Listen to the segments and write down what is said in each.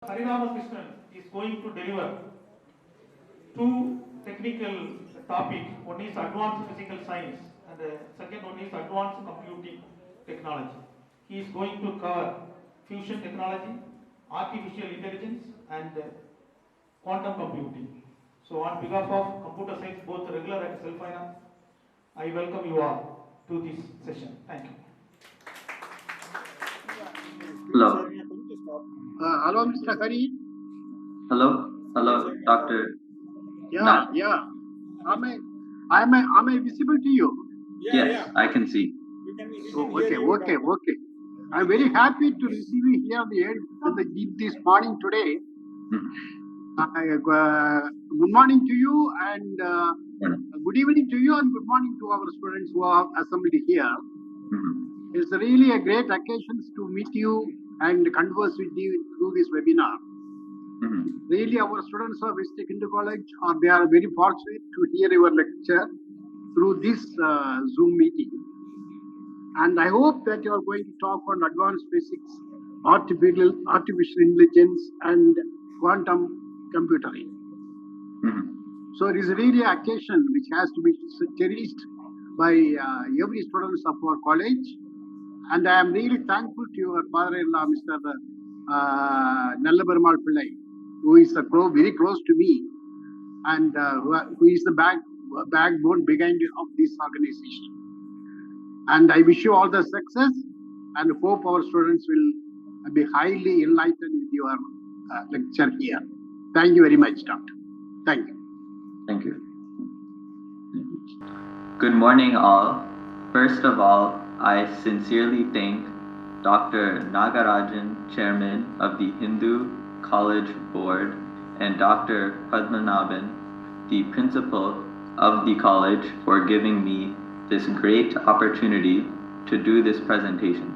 Krishnan is going to deliver two technical topics. One is advanced physical science and the second one is advanced computing technology. He is going to cover fusion technology, artificial intelligence and quantum computing. So on behalf of computer science, both regular and self-finance, I welcome you all to this session. Thank you. Hello. Hello, Mr. Hari. Hello, Doctor. Yeah. Am I visible to you? Yes, I can see. Okay. I'm very happy to receive you here this morning today. Good morning to you and good evening to you and good morning to our students who are assembled here. It's really a great occasion to meet you and converse with you through this webinar. Really, our students of West Secondary College they are very fortunate to hear your lecture through this Zoom meeting. And I hope that you are going to talk on advanced physics, artificial intelligence, and quantum computing. So it is really an occasion which has to be cherished by every student of our college. And I am really thankful to your father-in-law, Mr. Nallaperumal Pillai, who is very close to me and who is the backbone behind of this organization. And I wish you all the success and hope our students will be highly enlightened with your lecture here. Thank you very much, Doctor. Thank you. Thank you. Good morning, all. First of all, I sincerely thank Dr. Nagarajan, Chairman of the Hindu College Board, and Dr. Padmanabhan, the Principal of the college, for giving me this great opportunity to do this presentation.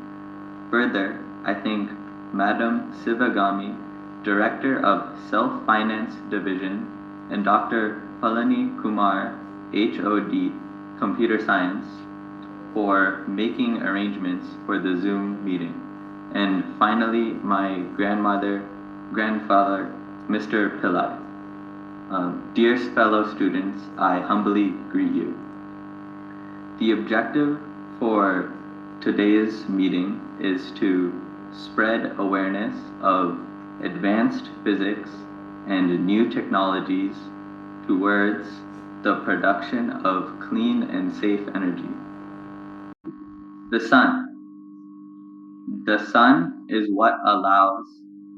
Further, I thank Madam Sivagami, Director of Self-Finance Division, and Dr. Palani Kumar, HOD, Computer Science, for making arrangements for the Zoom meeting. And finally, my grandfather, Mr. Pillai. Dear fellow students, I humbly greet you. The objective for today's meeting is to spread awareness of advanced physics and new technologies towards the production of clean and safe energy. The sun. The sun is what allows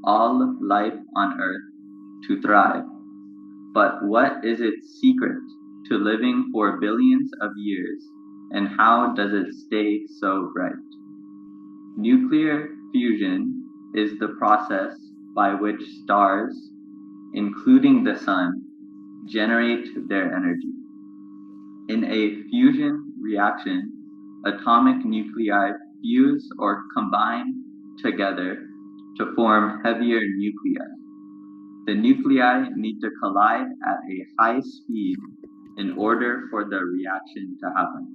all life on Earth to thrive. But what is its secret to living for billions of years, and how does it stay so bright? Nuclear fusion is the process by which stars, including the sun, generate their energy. In a fusion reaction, atomic nuclei fuse or combine together to form heavier nuclei. The nuclei need to collide at a high speed in order for the reaction to happen.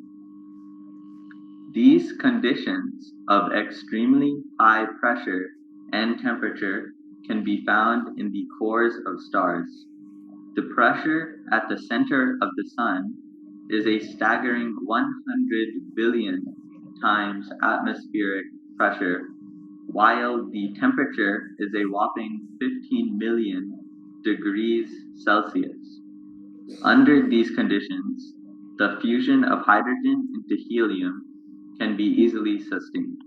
These conditions of extremely high pressure and temperature can be found in the cores of stars. The pressure at the center of the sun is a staggering 100 billion times atmospheric pressure, while the temperature is a whopping 15 million degrees Celsius. Under these conditions, the fusion of hydrogen into helium can be easily sustained.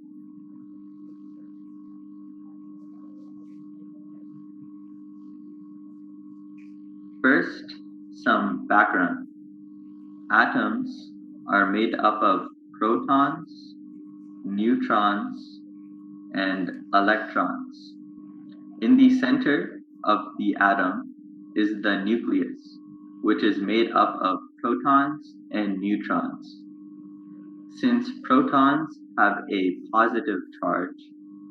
First, some background. Atoms are made up of protons, neutrons, and electrons. In the center of the atom is the nucleus, which is made up of protons and neutrons. Since protons have a positive charge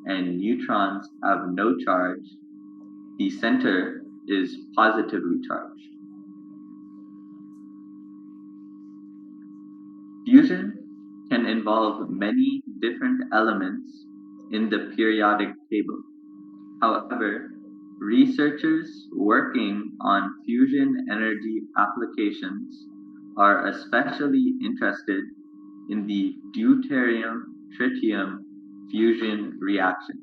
and neutrons have no charge, the center is positively charged. Fusion can involve many different elements in the periodic table. However, Researchers working on fusion energy applications are especially interested in the deuterium-tritium fusion reaction.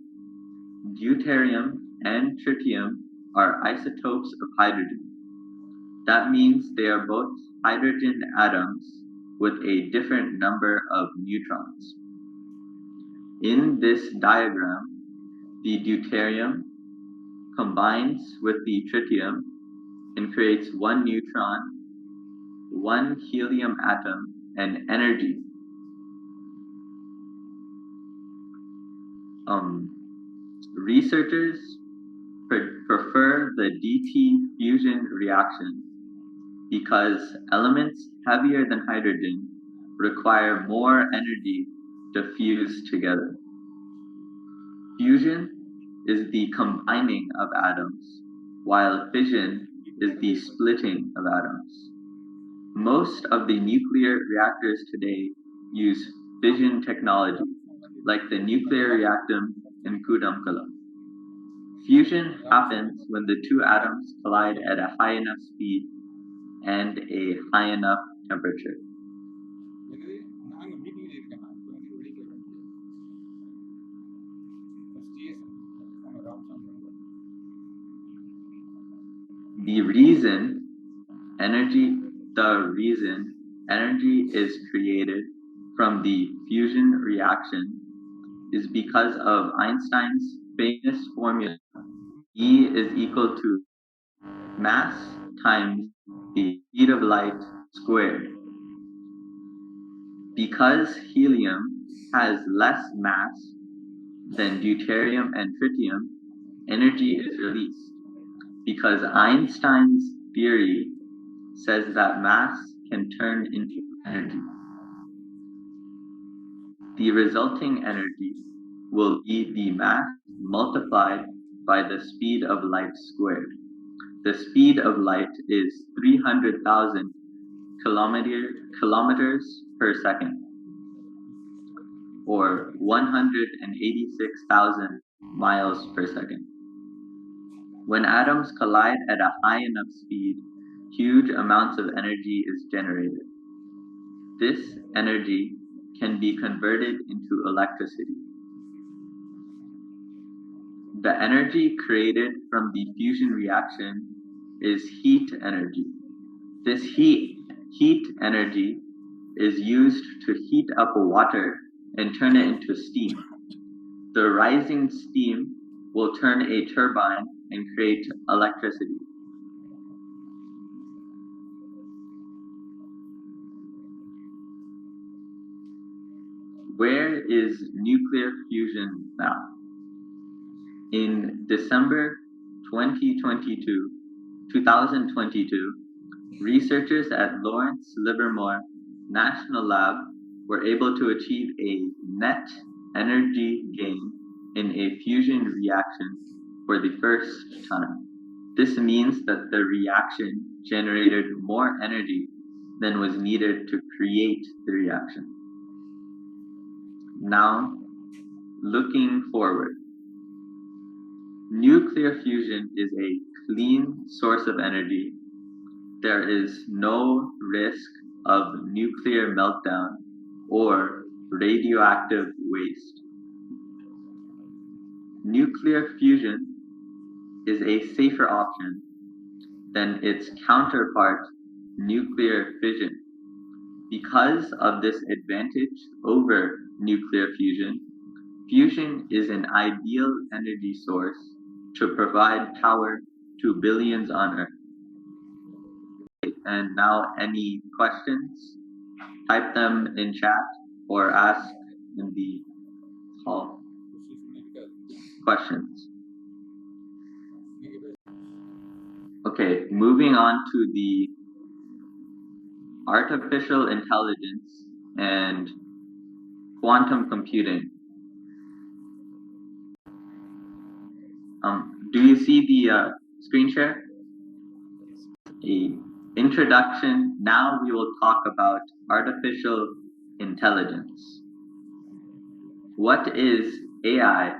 Deuterium and tritium are isotopes of hydrogen. That means they are both hydrogen atoms with a different number of neutrons. In this diagram, the deuterium combines with the tritium and creates one neutron, one helium atom, and energy. Researchers prefer the DT fusion reaction because elements heavier than hydrogen require more energy to fuse together. Fusion is the combining of atoms, while fission is the splitting of atoms. Most of the nuclear reactors today use fission technology, like the nuclear reactor in Kudamkala. Fusion happens when the two atoms collide at a high enough speed and a high enough temperature. The reason energy is created from the fusion reaction is because of Einstein's famous formula: E is equal to mass times the speed of light squared. Because helium has less mass than deuterium and tritium, energy is released. Because Einstein's theory says that mass can turn into energy. The resulting energy will be the mass multiplied by the speed of light squared. The speed of light is 300,000 kilometers per second, or 186,000 miles per second. When atoms collide at a high enough speed, huge amounts of energy is generated. This energy can be converted into electricity. The energy created from the fusion reaction is heat energy. This heat energy is used to heat up water and turn it into steam. The rising steam will turn a turbine and create electricity. Where is nuclear fusion now? In December 2022, researchers at Lawrence Livermore National Lab were able to achieve a net energy gain in a fusion reaction for the first time. This means that the reaction generated more energy than was needed to create the reaction. Now, looking forward. Nuclear fusion is a clean source of energy. There is no risk of nuclear meltdown or radioactive waste. Nuclear fusion is a safer option than its counterpart, nuclear fission. Because of this advantage over nuclear fusion, fusion is an ideal energy source to provide power to billions on Earth. And now, any questions? Type them in chat or ask in the hall. Questions? Okay, moving on to the artificial intelligence and quantum computing. Do you see the screen share? Introduction. Now we will talk about artificial intelligence. What is AI,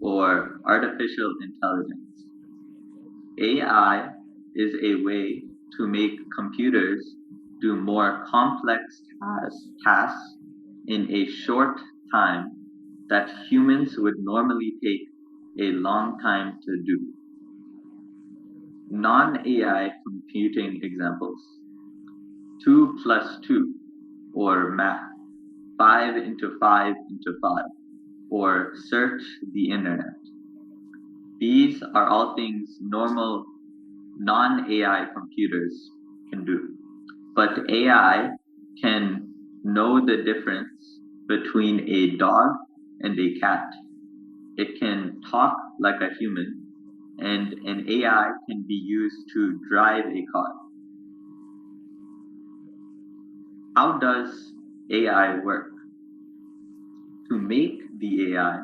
or artificial intelligence? AI is a way to make computers do more complex tasks in a short time that humans would normally take a long time to do. Non-AI computing examples: 2 plus 2, or math, 5 into 5 into 5, or search the internet. These are all things normal non-AI computers can do. But AI can know the difference between a dog and a cat. It can talk like a human, and an AI can be used to drive a car. How does AI work? To make the AI,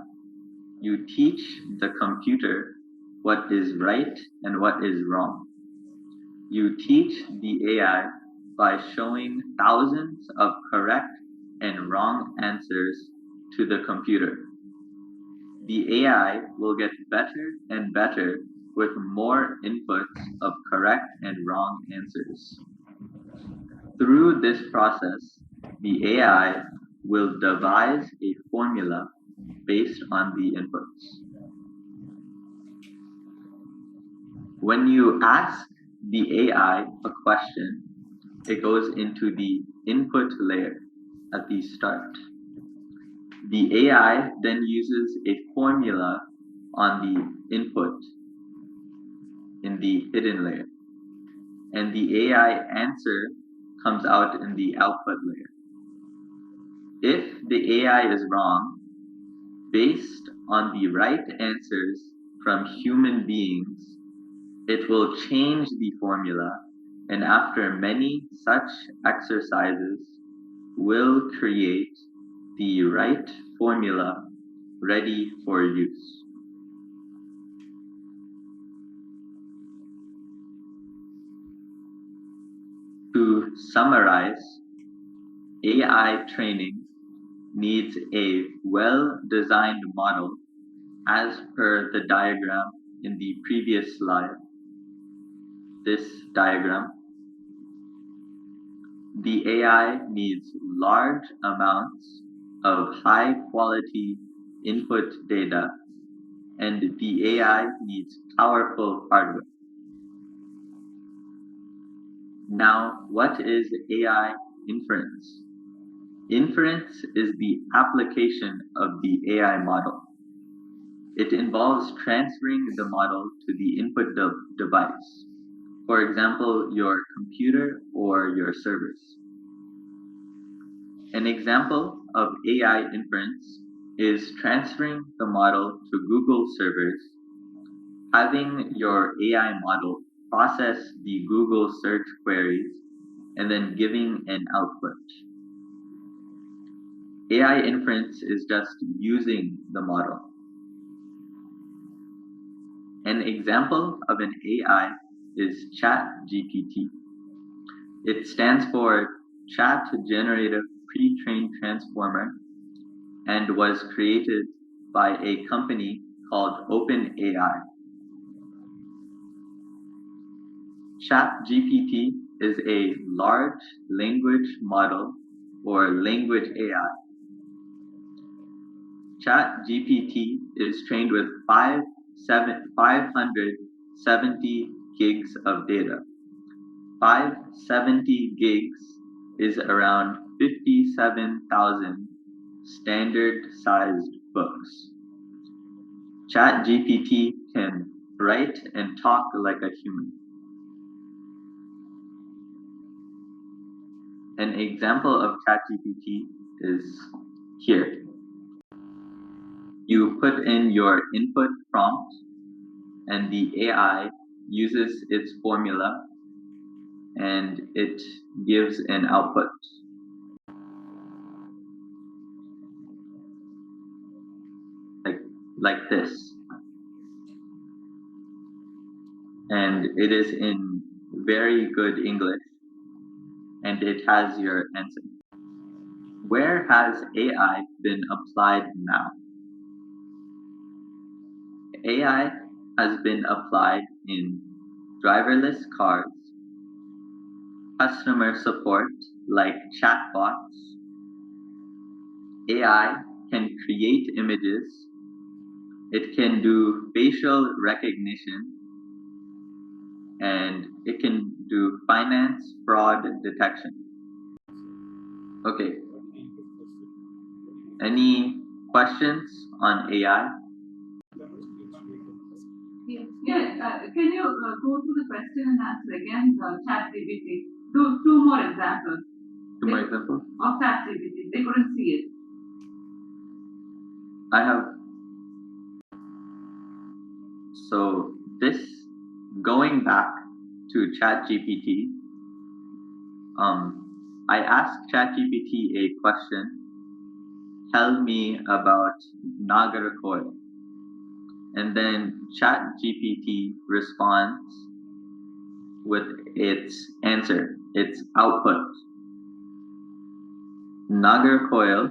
you teach the computer what is right and what is wrong. You teach the AI by showing thousands of correct and wrong answers to the computer. The AI will get better and better with more inputs of correct and wrong answers. Through this process, the AI will devise a formula based on the inputs. When you ask the AI a question, it goes into the input layer at the start. The AI then uses a formula on the input in the hidden layer, and the AI answer comes out in the output layer. If the AI is wrong, based on the right answers from human beings, it will change the formula, and after many such exercises, will create the right formula ready for use. To summarize, AI training needs a well-designed model as per the diagram in the previous slide. This diagram. The AI needs large amounts of high-quality input data, and the AI needs powerful hardware. Now, what is AI inference? Inference is the application of the AI model. It involves transferring the model to the input device, for example, your computer or your servers. An example of AI inference is transferring the model to Google servers, having your AI model process the Google search queries, and then giving an output. AI inference is just using the model. An example of an AI is ChatGPT. It stands for Chat Generative Pre-trained Transformer and was created by a company called OpenAI. ChatGPT is a large language model or language AI. ChatGPT is trained with 570 gigs of data. 570 gigs is around 57,000 standard-sized books. ChatGPT can write and talk like a human. An example of ChatGPT is here. You put in your input prompt, and the AI uses its formula, and it gives an output. Like this. And it is in very good English, and it has your answer. Where has AI been applied now? AI has been applied in driverless cars, customer support like chatbots. AI can create images. It can do facial recognition, and it can do finance fraud detection. Okay. Any questions on AI? Can you go through the question and answer again, ChatGPT? Two more examples. Two more examples? Of ChatGPT. They couldn't see it. I have. So this, going back to ChatGPT, I asked ChatGPT a question. Tell me about Nagarkoil. And then ChatGPT responds with its answer, its output. Nagarkoil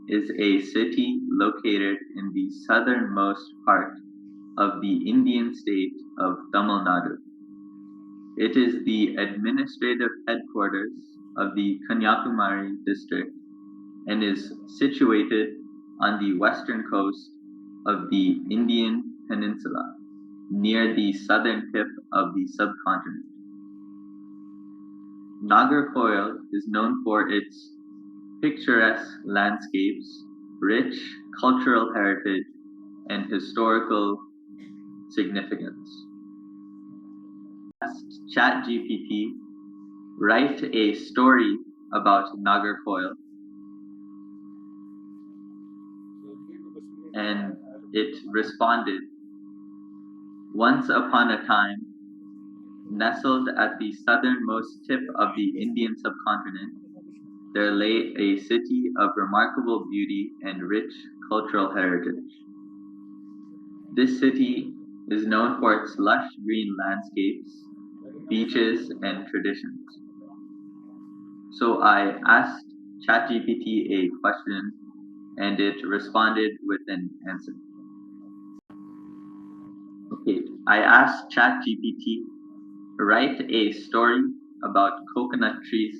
is a city located in the southernmost part of the Indian state of Tamil Nadu. It is the administrative headquarters of the Kanyakumari district and is situated on the western coast of the Indian peninsula, near the southern tip of the subcontinent. Nagarkoil is known for its picturesque landscapes, rich cultural heritage, and historical significance. Asked ChatGPT, write a story about Nagarkoil, and it responded, once upon a time, nestled at the southernmost tip of the Indian subcontinent, there lay a city of remarkable beauty and rich cultural heritage. This city is known for its lush green landscapes, beaches, and traditions. So I asked ChatGPT a question, and it responded with an answer. Okay, I asked ChatGPT, write a story about coconut trees.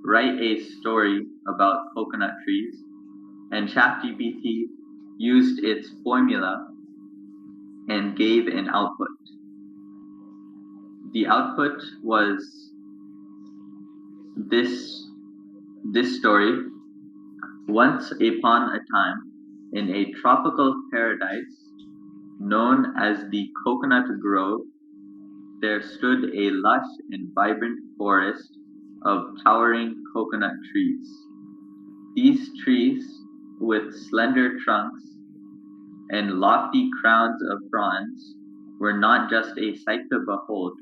Write a story about coconut trees, and ChatGPT used its formula and gave an output. The output was this story. Once upon a time, in a tropical paradise known as the Coconut Grove, there stood a lush and vibrant forest of towering coconut trees. These trees, with slender trunks and lofty crowns of fronds, were not just a sight to behold,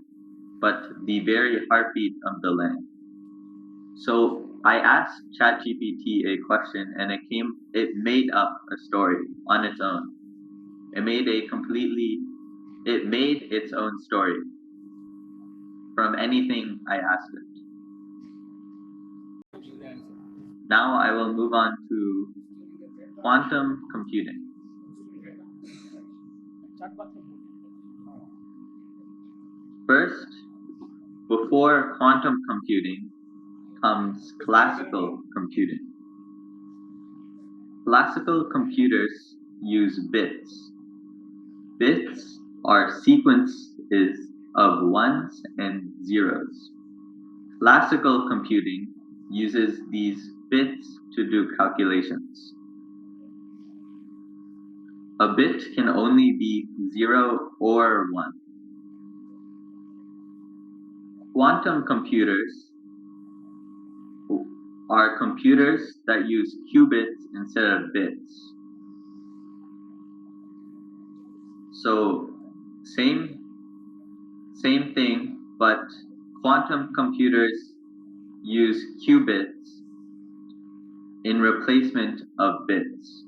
but the very heartbeat of the land. So I asked ChatGPT a question, and it made up a story on its own. It made its own story from anything I asked it. Now I will move on to quantum computing. First, before quantum computing comes classical computing. Classical computers use bits. Bits are sequences of ones and zeros. Classical computing uses these bits to do calculations. A bit can only be 0 or 1. Quantum computers are computers that use qubits instead of bits. So same thing, but quantum computers use qubits in replacement of bits.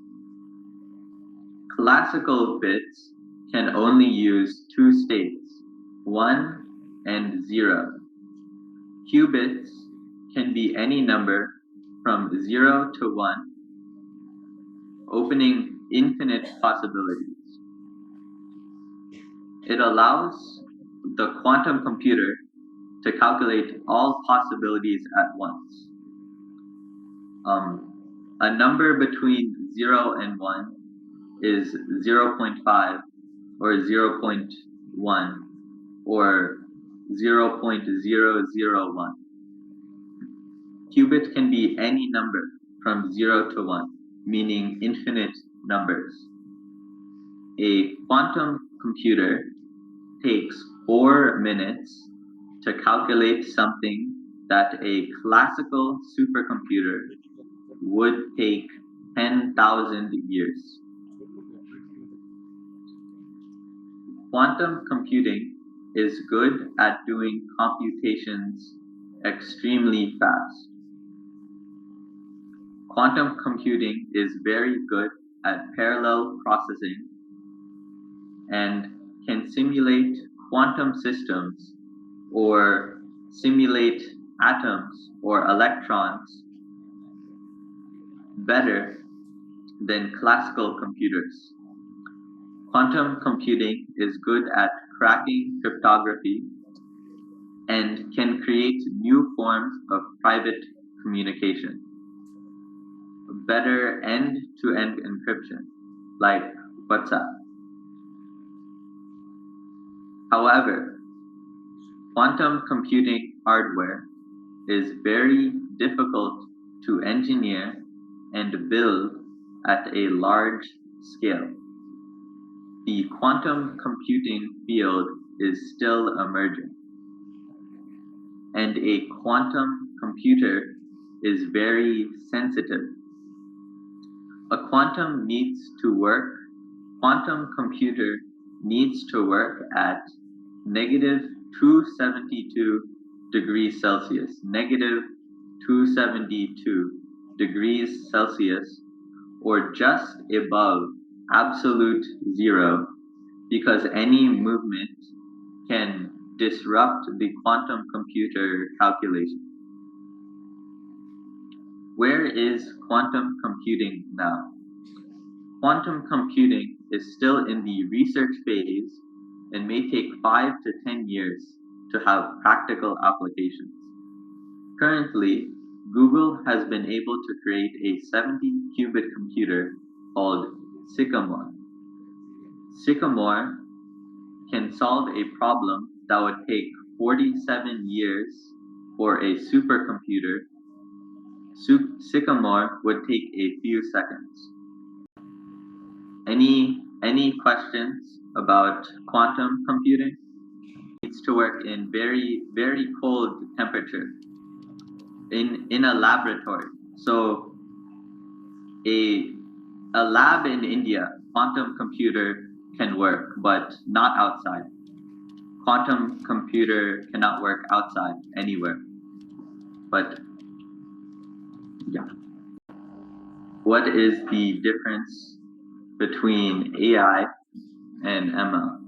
Classical bits can only use two states, 1 and 0. Qubits can be any number from 0 to 1, opening infinite possibilities. It allows the quantum computer to calculate all possibilities at once. A number between 0 and 1 is 0.5 or 0.1 or 0.001. Qubit can be any number from 0 to 1, meaning infinite numbers. A quantum computer takes 4 minutes to calculate something that a classical supercomputer would take 10,000 years. Quantum computing is good at doing computations extremely fast. Quantum computing is very good at parallel processing and can simulate quantum systems or simulate atoms or electrons better than classical computers. Quantum computing is good at cracking cryptography and can create new forms of private communication. Better end-to-end encryption, like WhatsApp. However, quantum computing hardware is very difficult to engineer and build at a large scale. The quantum computing field is still emerging, and a quantum computer is very sensitive. A quantum computer needs to work at negative 272 degrees Celsius, negative 272 degrees Celsius, or just above absolute zero, because any movement can disrupt the quantum computer calculation. Where is quantum computing now? Quantum computing is still in the research phase and may take 5 to 10 years to have practical applications. Currently, Google has been able to create a 70-qubit computer called Sycamore. Sycamore can solve a problem that would take 47 years for a supercomputer. Sycamore would take a few seconds. Any questions about quantum computing? It needs to work in very, very cold temperature in a laboratory. So a lab in India, quantum computer can work, but not outside. Quantum computer cannot work outside anywhere. But yeah. What is the difference between AI and ML?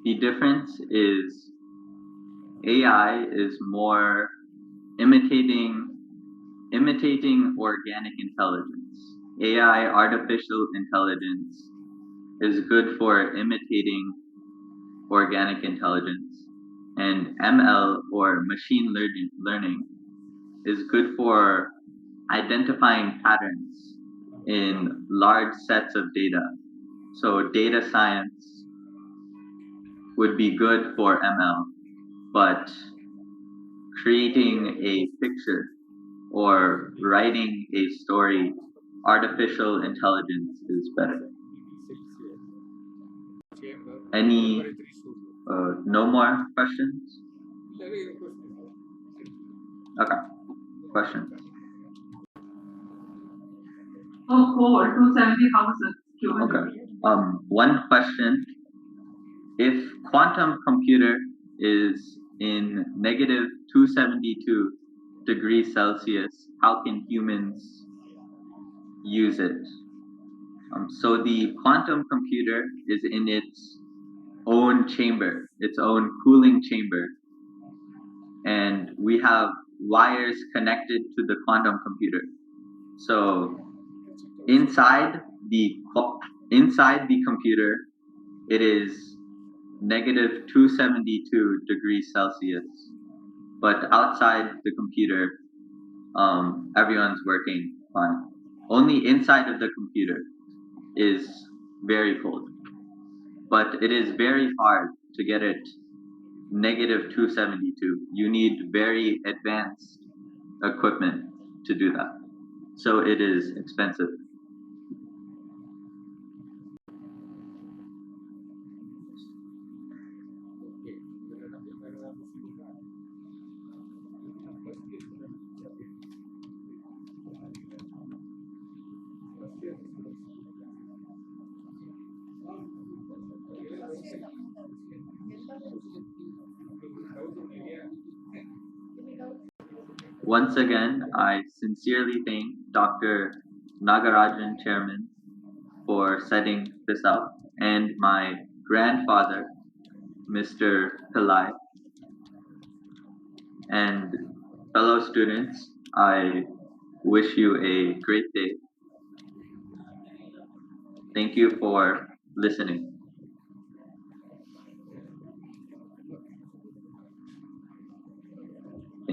The difference is AI is more imitating organic intelligence. AI, artificial intelligence, is good for imitating organic intelligence, and ML, or machine learning, is good for identifying patterns in large sets of data. So data science would be good for ML, but creating a picture or writing a story, artificial intelligence is better. Any, no more questions? Okay, questions? Oh, cool. 270 houses. Okay. One question. If quantum computer is in negative 272 degrees Celsius, how can humans use it? So the quantum computer is in its own chamber, its own cooling chamber, and we have wires connected to the quantum computer. So inside the computer, it is negative 272 degrees Celsius, but outside the computer, everyone's working fine. Only inside of the computer is very cold, but it is very hard to get it negative 272. You need very advanced equipment to do that. So it is expensive. Once again, I sincerely thank Dr. Nagarajan, Chairman, for setting this up, and my grandfather, Mr. Pillai. And fellow students, I wish you a great day. Thank you for listening.